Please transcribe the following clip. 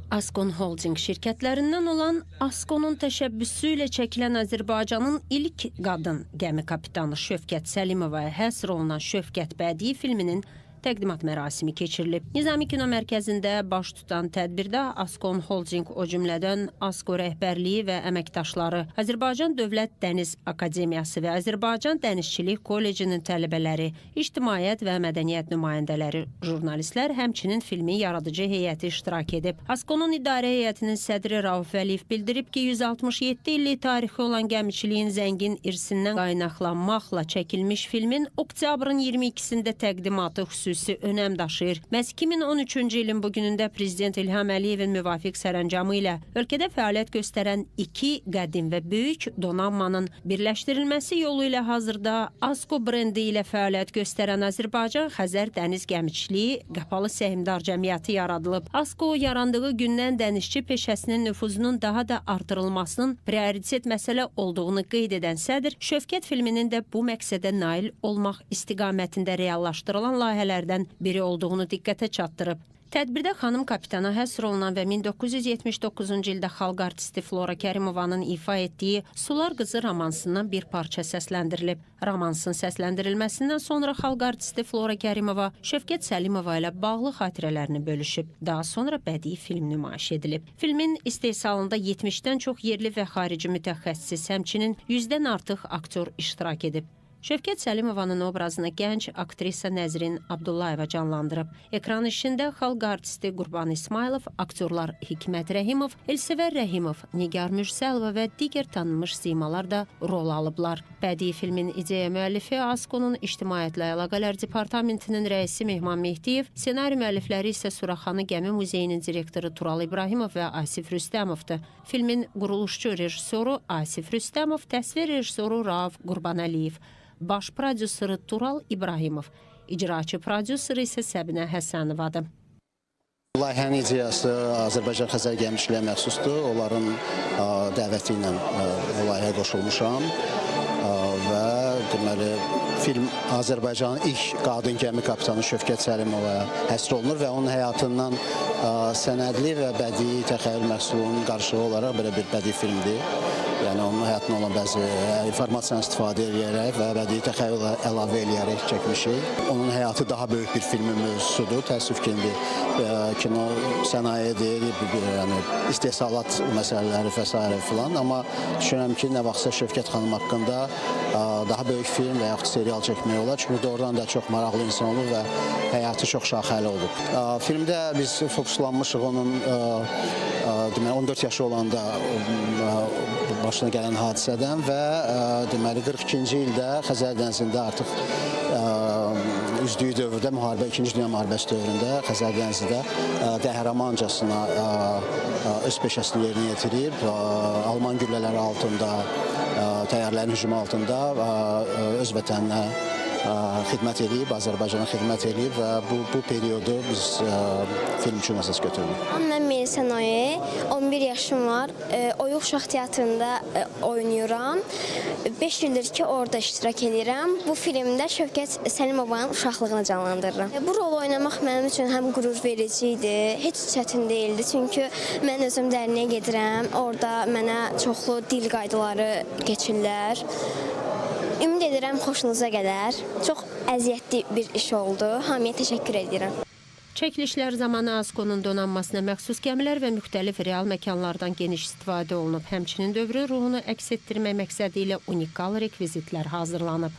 Askon Holding şirkətlərindən olan Askonun təşəbbüsü ilə çəkilən Azərbaycanın ilk qadın gəmi kapitanı Şövkət Səlimovaya həsr olunan Şövkət Bədii filminin təqdimat mərasimi keçirilib. Nizami Kino Mərkəzində baş tutan tədbirdə Askon Holding, o cümlədən Asko rəhbərliyi və əməkdaşları, Azərbaycan Dövlət Dəniz Akademiyası və Azərbaycan Dənizçilik Kollecinin tələbələri, ictimaiyyət və mədəniyyət nümayəndələri, jurnalistlər, həmçinin filmin yaradıcı heyəti iştirak edib. Askonun idarə heyətinin sədri Rauf Vəliyev bildirib ki, 167 illik tarixi olan gəmiçiliyin zəngin irsindən qaynaqlanmaqla çəkilmiş filmin oktyabrın 22-sində təqdimatı xüsusi önəm daşıyır. Məhz 2013-cü ilin bugünündə Prezident İlham Əliyevin müvafiq sərəncamı ilə ölkədə fəaliyyət göstərən iki qədim və böyük donanmanın birləşdirilməsi yolu ilə hazırda Asko brendi ilə fəaliyyət göstərən Azərbaycan Xəzər Dəniz Gəmiçiliyi Qapalı Səhmdar Cəmiyyəti yaradılıb. Asko yarandığı gündən dənizçi peşəsinin nüfuzunun daha da artırılmasının prioritet məsələ olduğunu qeyd edən sədr, Şövkət filminin də bu məqsədə nail olmaq istiqamətində reallaşdırılan layihələr biri olduğunu diqqətə çatdırıb. Tədbirdə xanım kapitana həsr olunan və 1979-cu ildə xalq artisti Flora Kərimovanın ifa etdiyi Sular Qızı romansından bir parça səsləndirilib. Romansın səsləndirilməsindən sonra xalq artisti Flora Kərimova Şövkət Səlimova ilə bağlı xatirələrini bölüşüb. Daha sonra bədii film nümayiş edilib. Filmin istehsalında 70-dən çox yerli və xarici mütəxəssis, həmçinin 100-dən artıq aktyor iştirak edib. Şövkət Səlimovanın obrazını gənc aktrisa Nəzrin Abdullayeva canlandırıb. Ekran işində xalq artisti Qurban İsmailov, aktyorlar Hikmət Rəhimov, Elsəvər Rəhimov, Nigar Mürsəlova və digər tanınmış simalar da rol alıblar. Bədii filmin ideya müəllifi Askonun İctimaiyyətlə Əlaqələr Departamentinin rəisi Mehman Mehdiyev, ssenari müəllifləri isə Suraxanı Gəmi Muzeyinin direktoru Tural İbrahimov və Asif Rüstəmovdur. Filmin quruluşçu rejissoru Asif Rüstəmov, təsvir rejissoru Rauf Qurbanəliyev, baş prodüseri Tural İbrahimov, icraçı prodüseri isə Səbinə Həsənovadır. Layihənin ideyası Azərbaycan Xəzər Gəmiçiliyə məxsusdur. Onların dəvəti ilə layihəyə qoşulmuşam və deməli film Azərbaycanın ilk qadın gəmi kapitanı Şövkət Səlimovaya həsr olunur və onun həyatından sənədli və bədii təxəyyül məhsulunun qarşılığı olaraq belə bir bədii filmdir. Yəni onun həyatına olan bəzi informasiyanı istifadə edərək və bədii təxəyyül əlavə edərək çəkmişik. Onun həyatı daha böyük bir filmin mövzusudur. Təəssüf ki, indi kino sənayedir, yəni istehsalat məsələləri və s. filan. Amma düşünürəm ki, nə vaxtsa Şövkət xanım haqqında daha böyük film və yaxud serial çəkmək olar. Çünki doğrudan da çox maraqlı insan olub və həyatı çox şaxəli olub. Filmdə biz fokuslanmışıq onun 14 yaşı olanda başına gələn hadisədən və deməli 42-ci ildə Xəzər dənizində artıq üzdüyü dövrdə, İkinci Dünya müharibəsi dövründə Xəzər dənizində qəhrəmancasına öz peşəsini yerinə yetirib, Alman güllələri altında, təyyarələrin hücumu altında öz vətəninə xidmət edib, Azərbaycana xidmət edib və bu periodu biz film üçün əsas götürürük. Mən Meysə Noye, 11 yaşım var. Oyuq Uşaq Teatrında oynayıram. 5 ildir ki, orada iştirak edirəm. Bu filmdə Şövkət Səlimovanın uşaqlığını canlandırıram. Bu rolu oynamaq mənim üçün həm qürur verici idi, heç çətin deyildi. Çünki mən özüm dərnəyə gedirəm, orada mənə çoxlu dil qaydaları keçirlər. Ümid edirəm, xoşunuza gələr. Çox əziyyətli bir iş oldu. Hamıya təşəkkür edirəm. Çəkilişlər zamanı Askonun donanmasına məxsus gəmilər və müxtəlif real məkanlardan geniş istifadə olunub. Həmçinin dövrün ruhunu əks etdirmək məqsədi ilə unikal rekvizitlər hazırlanıb.